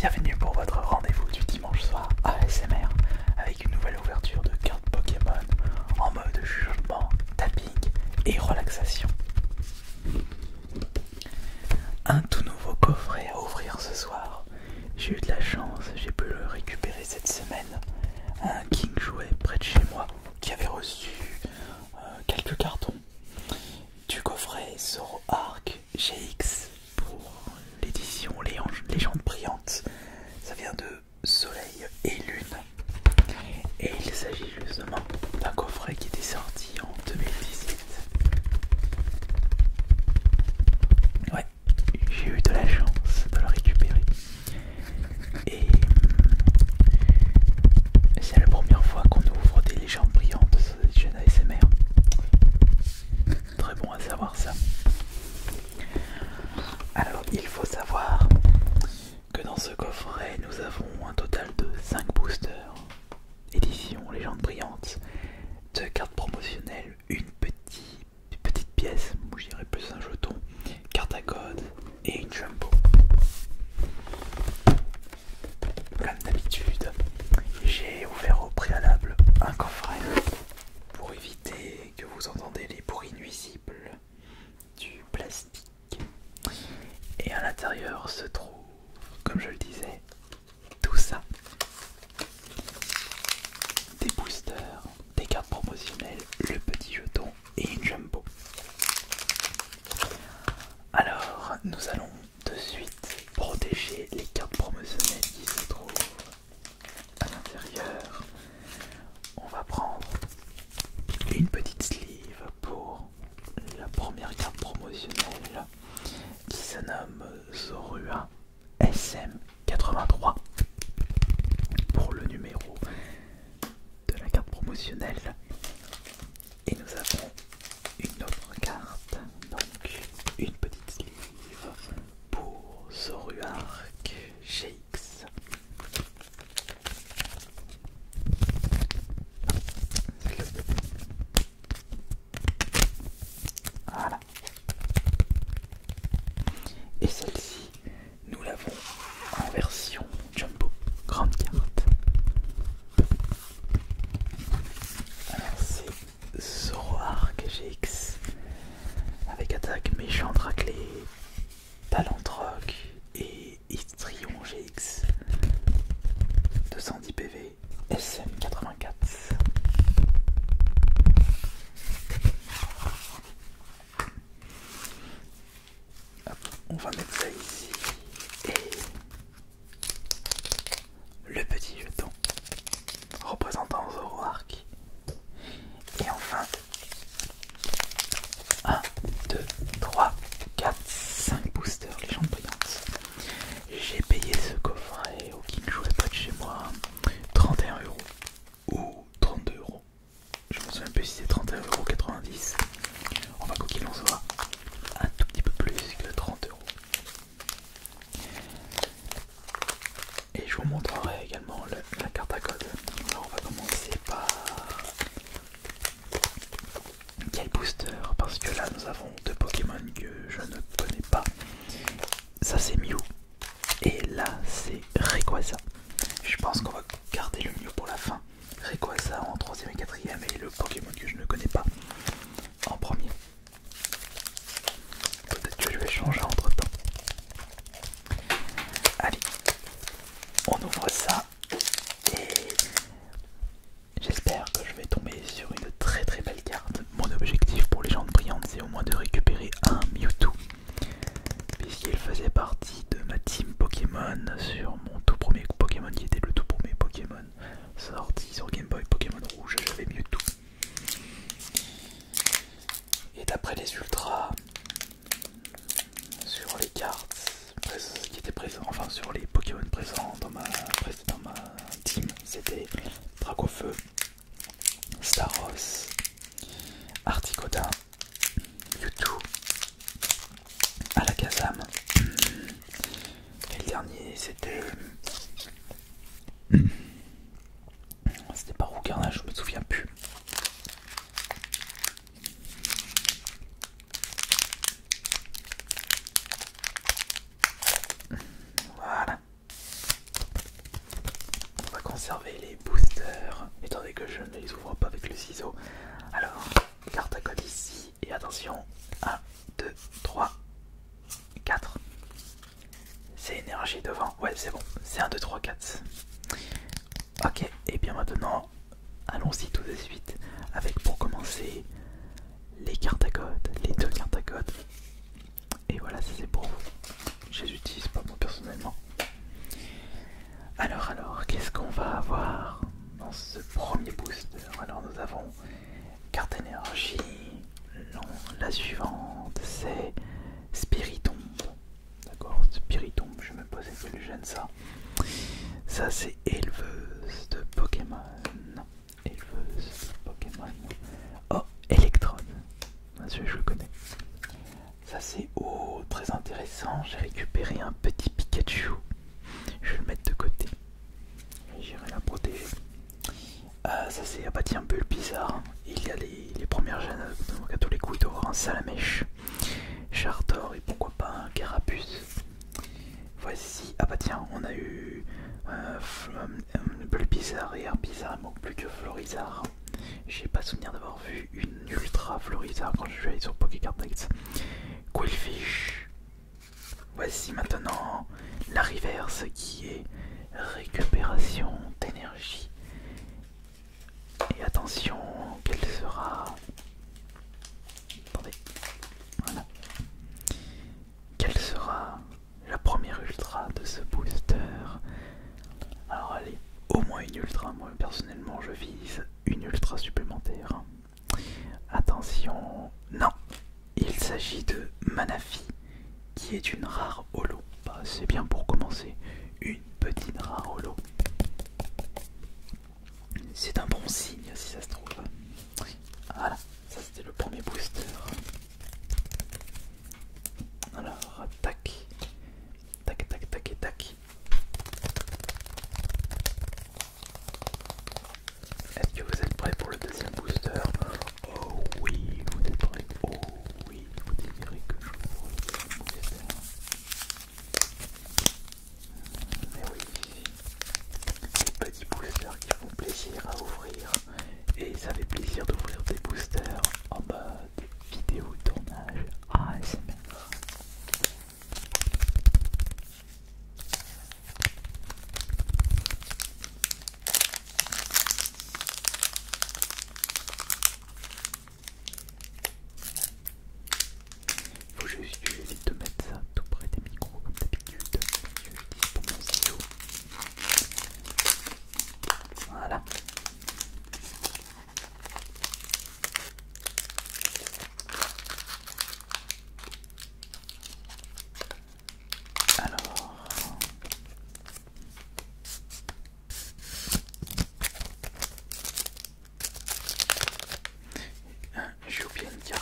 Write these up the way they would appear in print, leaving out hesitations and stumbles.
Bienvenue pour votre rendez-vous du dimanche soir ASMR avec une nouvelle ouverture de cartes Pokémon en mode jugement, tapping et relaxation. Un tout nouveau coffret à ouvrir ce soir. J'ai eu de la chance, j'ai pu le récupérer cette semaine. Un King jouet près de chez moi qui avait reçu quelques cartons du coffret Zoroark GX pour l'édition Légende brillante. Ça vient de Soleil et Lune. Et il s'agit justement d'un coffret qui était sorti en 2018. Ouais, j'ai eu de la chance de le récupérer. Et c'est la première fois qu'on ouvre des légendes brillantes sur cette chaîne ASMR. Très bon à savoir ça. Alors il faut savoir que dans ce coffret nous avons un total de 5 boosters édition légende brillante, 2 cartes promotionnelles, une petite pièce, moi je dirais plus un jeton, carte à code et une jumbo. Comme d'habitude, j'ai ouvert au préalable un coffret pour éviter que vous entendez les bruits nuisibles du plastique. Et à l'intérieur se trouve, comme je le disais, tout ça. Des boosters, des cartes promotionnelles, le petit jeton et une jumbo. Alors, nous allons de suite protéger les cartes promotionnelles qui se trouvent à l'intérieur. On va prendre une petite sleeve pour la première carte promotionnelle qui se nomme Zorua SM83 pour le numéro de la carte promotionnelle. Et nous avons une autre carte, donc une petite sleeve pour Zoroark GX. Voilà. Et celle-ci, nous l'avons en version jumbo, grande carte. Alors c'est Zoroark GX avec attaque méchante raclée, talent rock et Histrion GX. 210 PV, SM84. Hop, on va mettre ça ici et le petit jeton représentant Zoroark. Et enfin 1, 2, 3, 4, 5 boosters légendes brillantes. J'ai payé ce coffret au King jouet près de chez moi 31 € ou 32 €. Je me souviens plus si c'est 31,90 €. On va quoi qu'il en soit un tout petit peu plus que 30 €. Et je vous montrerai également la carte à code. Alors on va commencer par quel booster, parce que là nous avons 2 Pokémon que je ne connais pas. Ça c'est Mew et là c'est Rayquaza. Je pense qu'on va garder le Mew pour la fin. Rayquaza en 3ème et 4ème et le Pokémon que je ne connais pas en premier. Peut-être que je vais changer entre temps. Allez, on ouvre ça et j'espère que je vais tomber sur une très très belle carte. Mon objectif pour Légende brillante, c'est au moins de récupérer un Mewtwo, puisqu'il faisait partie de ma team Pokémon sur mon tout premier Pokémon qui était le tout premier Pokémon sorti sur Game Boy Pokémon Rouge. J'avais Mewtwo. Et d'après les ultras, sur les cartes qui étaient présentes, enfin sur les Pokémon présents dans ma team, c'était Dracofeu, Staros, Articodin, Mewtwo, Alakazam, et le dernier c'était pas Rougarna, je me souviens plus. Voilà. conserver les boosters, étant donné que je ne les ouvre pas avec le ciseau. Alors, carte à code ici, et attention, 1, 2, 3, 4. C'est énergie devant, ouais c'est bon, c'est 1, 2, 3, 4. Ok, et bien maintenant, allons-y tout de suite avec pour commencer les cartes à code, les 2 cartes à code. Et voilà, ça c'est pour vous. Je les utilise pas moi personnellement. Alors, qu'est-ce qu'on va avoir dans ce premier booster? Alors nous avons carte énergie. Non, la suivante c'est Spiritomb. D'accord, Spiritomb, je me pose quel gêne ça. Ça c'est éleveuse de Pokémon. Éleveuse de Pokémon. Oh, Electrode. Celui-là je le connais. Ça c'est très intéressant. J'ai récupéré un petit Pikachu. Je vais le mettre de côté. J'irai la protéger. Ça c'est, ah bah tiens, Bulbizarre. Il y a les premières gènes, donc à tous les coups il doit avoir un Salamèche, Chartor et pourquoi pas un Carapuce. Voici, ah bah tiens, on a eu Bulbizarre et Herbizarre, il manque plus que Florizarre. J'ai pas souvenir d'avoir vu une Ultra Florizarre quand je suis allé sur Pokécard Next. Quillfish. Voici maintenant la reverse qui est récupération d'énergie. Et attention, quelle sera... Attendez, voilà. Quelle sera la première ultra de ce booster? Alors allez, au moins une ultra, moi personnellement je vise une ultra supplémentaire. Attention, non, il s'agit de Manafi, qui est une rare holo. Bah, c'est bien pour commencer, une petite rare holo. C'est un bon signe si ça se trouve. Voilà, ça c'était le premier booster. Alors, tac, tac, tac, tac et tac. Est-ce que vous êtes prêts pour le deuxième booster? Oh oui, vous êtes prêts. Oh oui, vous désirez que je vous le deuxième booster. Mais oui, des petits boosters qui font plaisir à ouvrir. Et ça fait plaisir d'ouvrir des boosters en mode vidéo tournage ASMR. Faut juste que j'évite de mettre ça tout près des micros comme d'habitude. J'utilise pour mon stylo. Voilà. Alors, j'ai oublié une carte.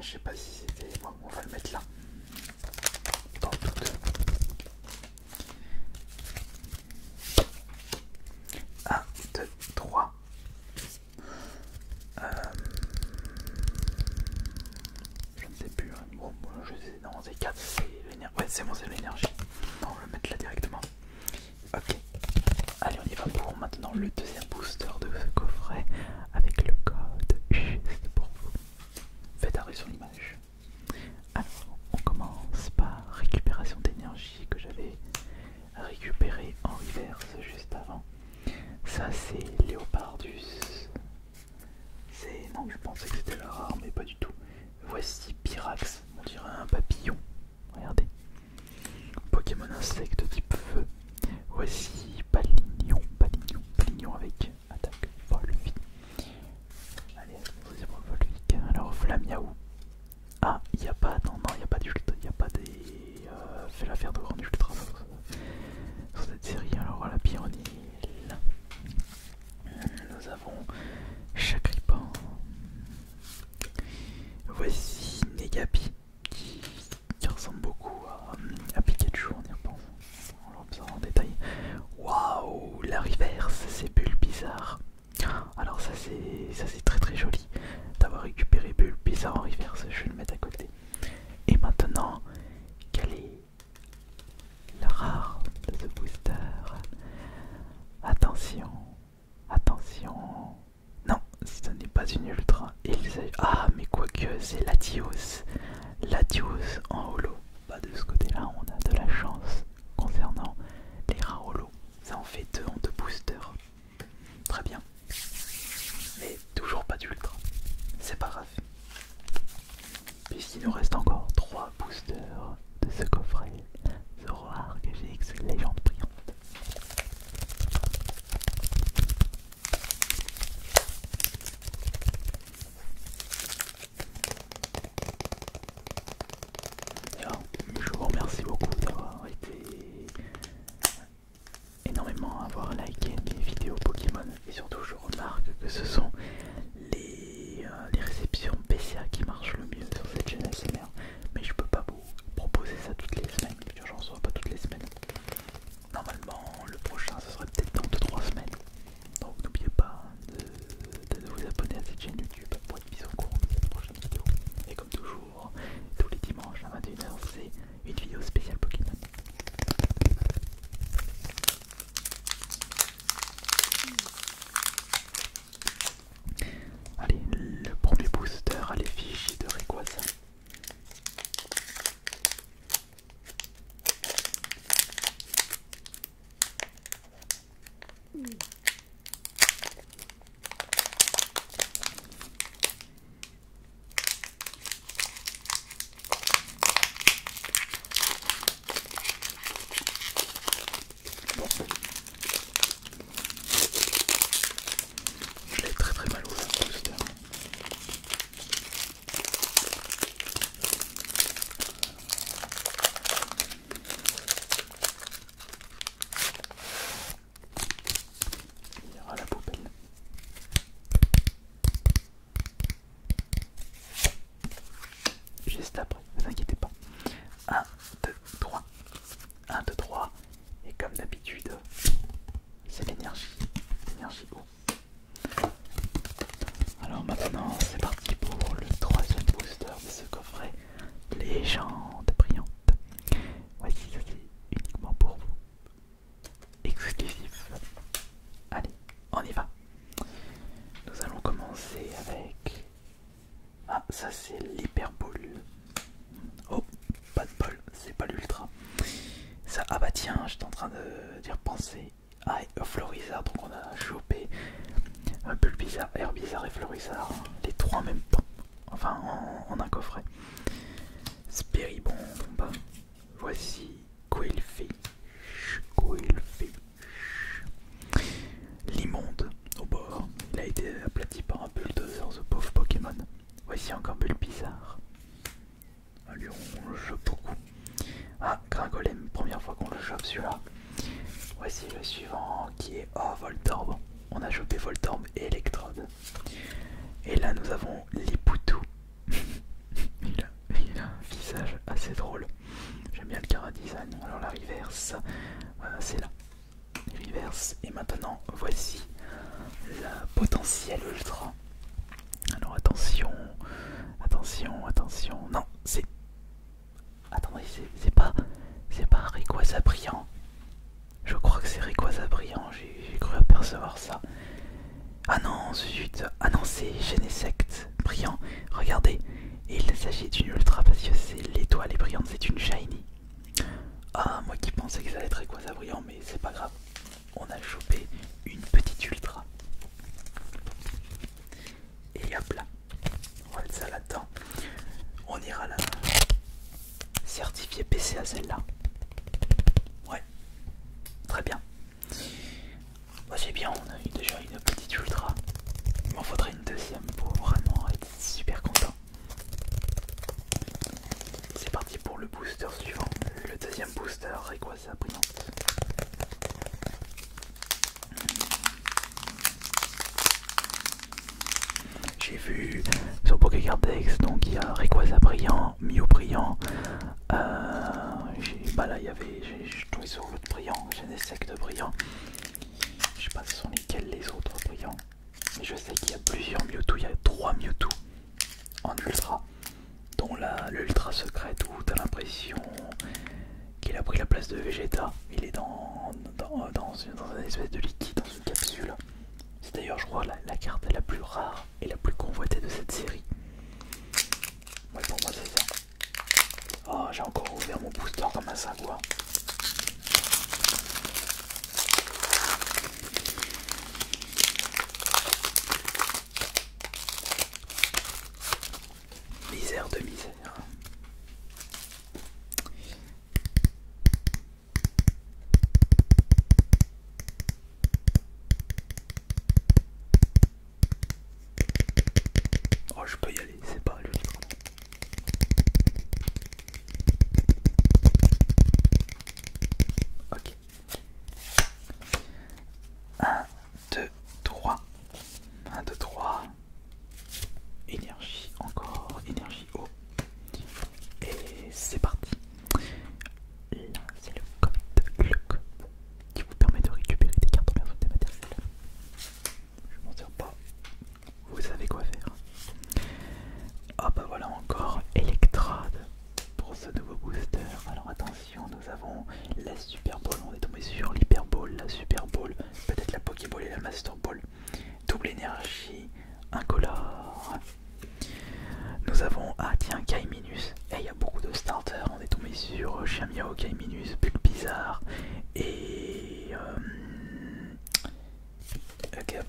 Je sais pas si c'était... Bon, on va le mettre là. Dans le doute. 1, 2, 3. Je ne sais plus. Hein. Bon, je sais. Non, c'est 4. C'est l'énergie. Ouais, c'est bon, c'est l'énergie. On va le mettre là directement. Ok. Allez, on y va pour maintenant le deuxième booster de ce coffret avec le code juste pour vous. Faites arrêt sur l'image. Alors, on commence par récupération d'énergie que j'avais récupéré en reverse juste avant. Ça, c'est Léopardus. Non, je pensais que c'était la rare, mais pas du tout. Voici Pyrax, on dirait un papillon. Regardez. encore 3 boosters de ce coffret Zoroark GX Légende Brillante. Alors, je vous remercie beaucoup d'avoir été énormément à avoir liké mes vidéos Pokémon et surtout je remarque que ce sont les réceptions PCA qui marchent le mieux sur cette chaîne ASMR, mais je peux pas vous proposer ça toutes les semaines, j'en reçois pas toutes les semaines. Normalement le prochain ce serait peut-être dans 2-3 semaines, donc n'oubliez pas de vous abonner à cette chaîne YouTube pour être mis au courant de cette prochaine vidéo. Et comme toujours, tous les dimanches à 21 h c'est une vidéo spéciale Pokémon. Allez, le premier booster à l'effigie de Rayquaza. Bon. Je l'ai très mal ouvert le booster. Il ira à la poubelle. Juste après, ne vous inquiétez pas. 1, 2, 3. 1, 2, 3. Et comme d'habitude, c'est l'énergie. L'énergie haut. Alors maintenant, c'est parti pour le troisième booster de ce coffret Légende Brillante. Voici, ça c'est uniquement pour vous. Exclusif. Allez, on y va. Nous allons commencer avec... Ah, ça c'est l'Hyper Ball. Oh, pas de bol, c'est pas l'Ultra. Ça, ah bah tiens, j'étais en train de dire penser. Ah, Florizard, donc on a chopé Bulbizarre, Herbizarre et Florizard. Les trois en même temps. Enfin, en un coffret. Spiribomb. Voici Quillfish. L'immonde au bord. Il a été aplati par un bulldozer, ce pauvre Pokémon. Voici encore Bulbizarre. Lui on le chope beaucoup. Ah, Gringolem, première fois qu'on le chope celui-là. Voici le suivant qui est Voltorb. On a chopé Voltorb et Electrode. Et là nous avons Lipoutou. il a un visage assez drôle. J'aime bien le chara-design. Alors la reverse, c'est là. Reverse. Et maintenant voici la potentielle ultra. Alors attention. Non, c'est... Attendez, c'est pas Rayquaza Brillant. Je crois que c'est Rayquaza Brillant, j'ai cru apercevoir ça. Ah non, zut. Ah non, c'est Genesect Brillant. Regardez, il s'agit d'une ultra parce que c'est l'étoile est brillante, c'est une shiny. Ah, moi qui pensais que ça allait être Rayquaza Brillant, mais c'est pas grave. On a chopé une petite ultra. Et hop là, on va mettre ça là-dedans. On ira là. Certifié PCA celle-là. Ouais, très bien. Bah, c'est bien, on a eu déjà une petite ultra. Il m'en faudrait une deuxième pour vraiment être super content. C'est parti pour le booster suivant. Le deuxième booster, Rayquaza Brillante. J'ai vu sur Pokécardex, donc il y a Rayquaza Brillant, Mew Brillant. Bah là il y avait, j'ai tombé sur l'autre brillant, Genesect Brillant. Je sais pas ce sont lesquels les autres brillants. Mais je sais qu'il y a plusieurs Mewtwo, il y a 3 Mewtwo en ultra. Dont l'ultra secrète où t'as l'impression qu'il a pris la place de Vegeta. Il est dans une espèce de liquide, dans une capsule. C'est d'ailleurs je crois la carte la plus rare et la plus convoitée de cette série. Ouais, pour moi c'est ça. Oh, j'ai encore ouvert mon booster comme un sagouin. Misère de misère. Minus, Bulbizarre et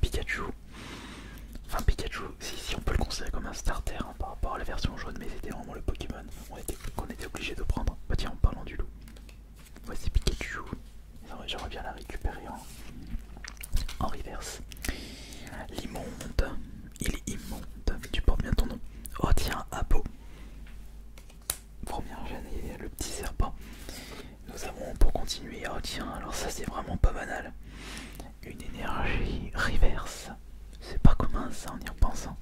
Pikachu. Enfin Pikachu, si on peut le considérer comme un starter hein, par rapport à la version jaune, mais c'était vraiment le Pokémon qu'on était obligé de prendre. Bah tiens, en parlant du loup, voici Pikachu. J'aimerais bien la récupérer en reverse. L'immonde, il est immonde, tu portes bien ton nom. Oh tiens, Abo. Première année, le petit serpent. Nous avons pour continuer, oh tiens, alors ça c'est vraiment pas banal. Une énergie reverse. C'est pas commun ça en y repensant.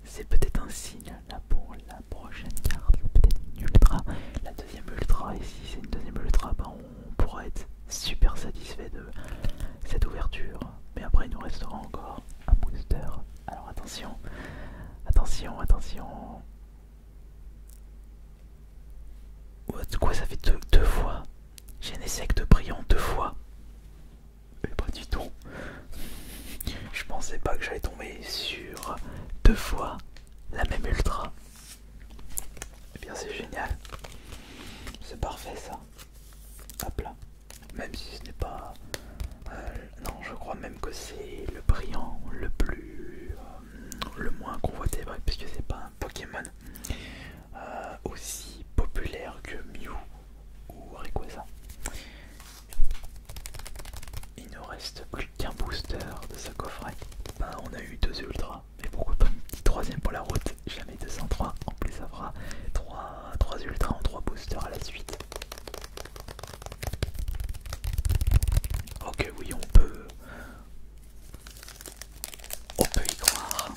C'est peut-être un signe là pour la prochaine carte, peut-être une ultra. La deuxième ultra, et si c'est une deuxième ultra, bah on pourra être super satisfait de cette ouverture. Mais après il nous restera encore un booster. Alors attention, attention, attention. Quoi ça fait deux fois? J'ai un insecte brillant deux fois. Mais pas du tout. Je pensais pas que j'allais tomber sur deux fois la même ultra. Eh bien c'est génial. C'est parfait ça. Hop là. Même si ce n'est pas... non, je crois même que c'est le brillant le plus... le moins convoité, puisque c'est pas un Pokémon aussi populaire que Mew ou Rayquaza. Il ne reste plus qu'un booster de ce coffret. Ben, on a eu deux ultras, mais pourquoi pas une petite troisième pour la route? Jamais 203, en plus ça fera 3 ultras en 3 boosters à la suite. Ok oui, on peut y croire.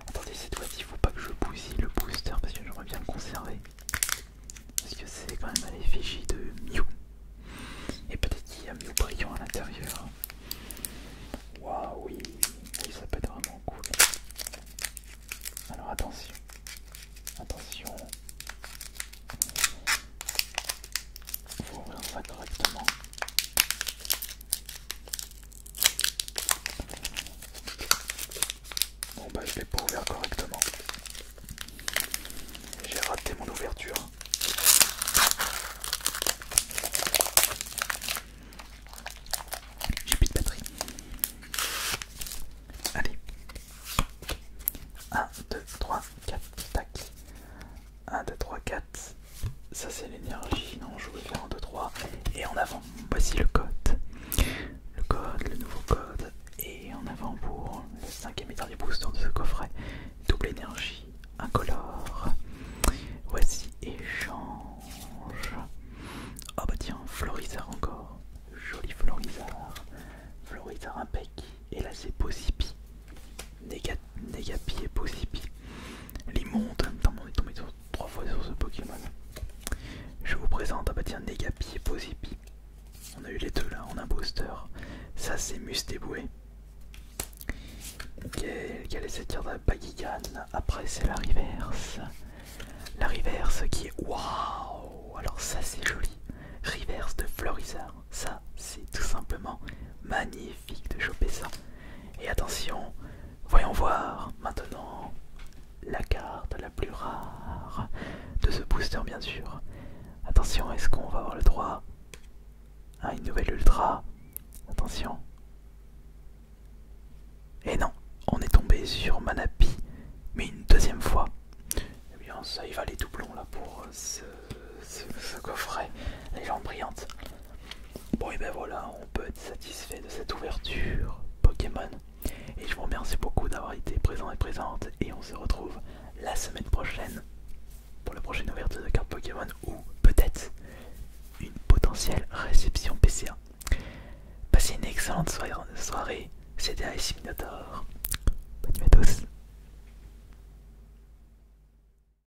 Attendez, cette fois-ci, il faut pas que je bousille le booster parce que j'aimerais bien le conserver. Parce que c'est quand même à l'effigie de Mew. Et peut-être qu'il y a Mew brillant à l'intérieur. Waouh, oui, ça peut être vraiment cool. Alors attention, attention. Il faut ouvrir ça correctement. Bon bah je l'ai pas ouvert correctement. J'ai raté mon ouverture. J'ai plus de batterie. Allez. 1, 2, 3, 4, tac. 1, 2, 3, 4. Ça c'est l'énergie. Non, je voulais faire 1, 2, 3. Et en avant. Voici le code. Le code, le nouveau code. Et en avant pour le 5e et dernier booster de ce coffret. Double énergie, incolore. Voici échange. Oh bah tiens, Florizard encore. Joli Florizard. Florizard impec. Et là c'est Possipi. Negapi et Possipi. L'immonde. On est tombé 3 fois sur ce Pokémon. Je vous présente, ah bah tiens, Negapi et Possipi. On a eu les deux là en un booster. Ça c'est Mustéboué. Quelle est cette carte de Bagigan? Après c'est la reverse. La reverse qui est waouh. Alors ça c'est joli. Reverse de Florizard. Ça c'est tout simplement magnifique de choper ça. Et attention, voyons voir maintenant la carte la plus rare de ce booster bien sûr. Attention, est-ce qu'on va avoir le droit à une nouvelle ultra? Attention. Et non, on est tombé sur Manapi, mais une deuxième fois. Eh bien ça y va les doublons là pour ce coffret, légende brillante. Bon et ben voilà, on peut être satisfait de cette ouverture Pokémon. Et je vous remercie beaucoup d'avoir été présent et présente. Et on se retrouve la semaine prochaine pour la prochaine ouverture de cartes Pokémon ou peut-être une potentielle réception PCA. Passez une excellente soirée, c'était Ice Minotaur.